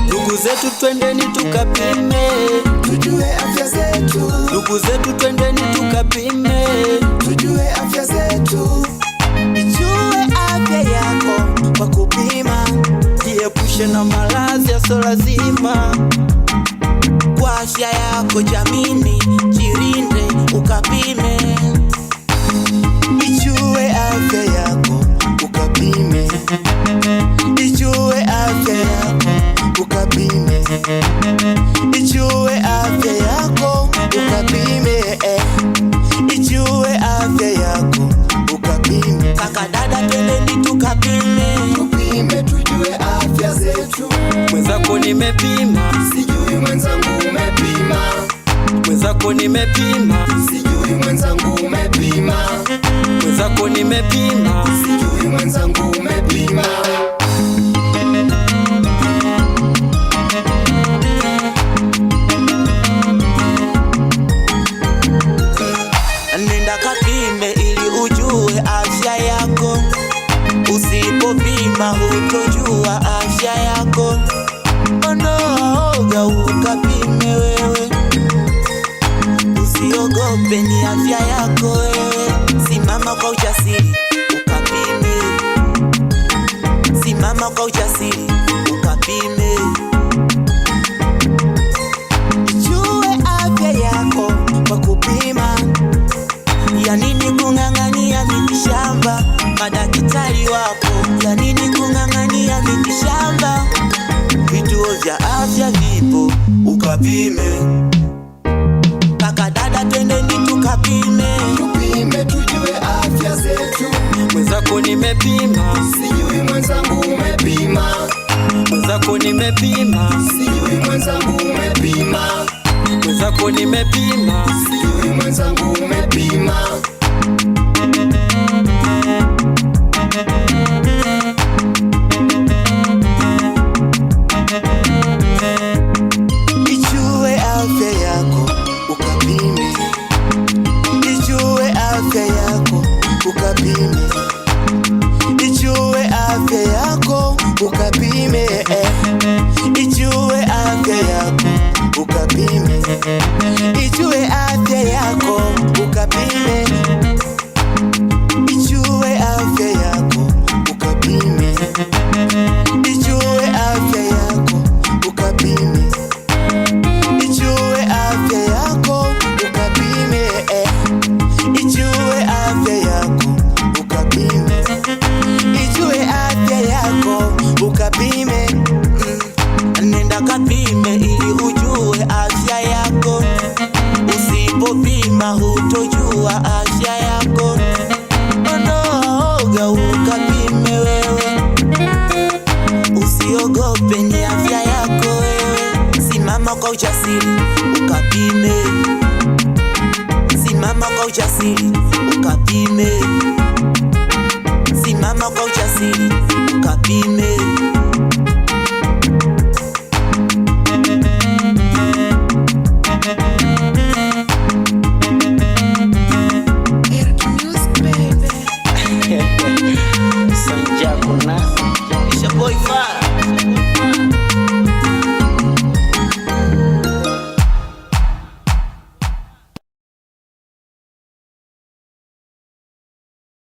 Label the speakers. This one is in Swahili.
Speaker 1: Ndugu zetu twendeni tukapime,
Speaker 2: tujue afya zetu.
Speaker 1: ndugu zetu twendeni tukapime,
Speaker 2: Tujue afya zetu.
Speaker 1: ijue afya yako kwa kupima, jiepushe na maradhi yasiyo lazima. Kwa afya yako jamini, jirinde ukapime,
Speaker 2: Ijue afya yako ukapime. Ijue afya yako ukapime. Ijue afya yako ukapime. Ijue afya yako ukapime.
Speaker 1: kaka dada twendeni tukapime.
Speaker 2: Tupime tujue afya zetu.
Speaker 1: Mwenzako nimepima,
Speaker 2: Sijui mwenzangu umepima.
Speaker 1: mwenzako nimepima,
Speaker 2: Sijui mwenzangu umepima.
Speaker 1: mwenzako nimepima.
Speaker 2: Sijui mwenzangu umepima.
Speaker 1: Nenda kapime ili ujue afya yako, usipopima hutojua afya yako. Ondoa oga ukapime wewe, usiogope ni afya yako wewe. Simama kwa ujasiri ukapime, simama kwa ujasiri ukapime. Ijue afya yako kwa kupima. Ya nini kung'ang'ania mitishamba? Madaktari wapo, ya nini kung'ang'ania mitishamba? Vituo vya afya vipo, ukapime. Kaka dada twendeni tukapime,
Speaker 2: Tupime tujue afya zetu.
Speaker 1: mwenzako nimepima,
Speaker 2: Sijui mwenzangu umepima.
Speaker 1: mwenzako nimepima,
Speaker 2: Sijui mwenzangu umepima.
Speaker 1: mwenzako nimepima.
Speaker 2: Sijui mwenzangu umepima. Ijue afya yako ukapime. Ijue afya yako ukapime. Ijue afya yako ukapime. Ijue afya yako ukapime. Ijue afya yako ukapime. Ijue afya yako ukapime. Ijue afya yako ukapime. Ijue afya yako ukapime. Ijue afya yako ukapime. Ijue afya yako ukapime. Nenda kapime ili ujue afya yako, usipopima hutojua afya yako. Ondoa oga ukapime wewe, usiogope ni afya yako wewe. Simama kwa ujasiri ukapime, simama kwa ujasiri ukapime, simama kwa ujasiri ukapime.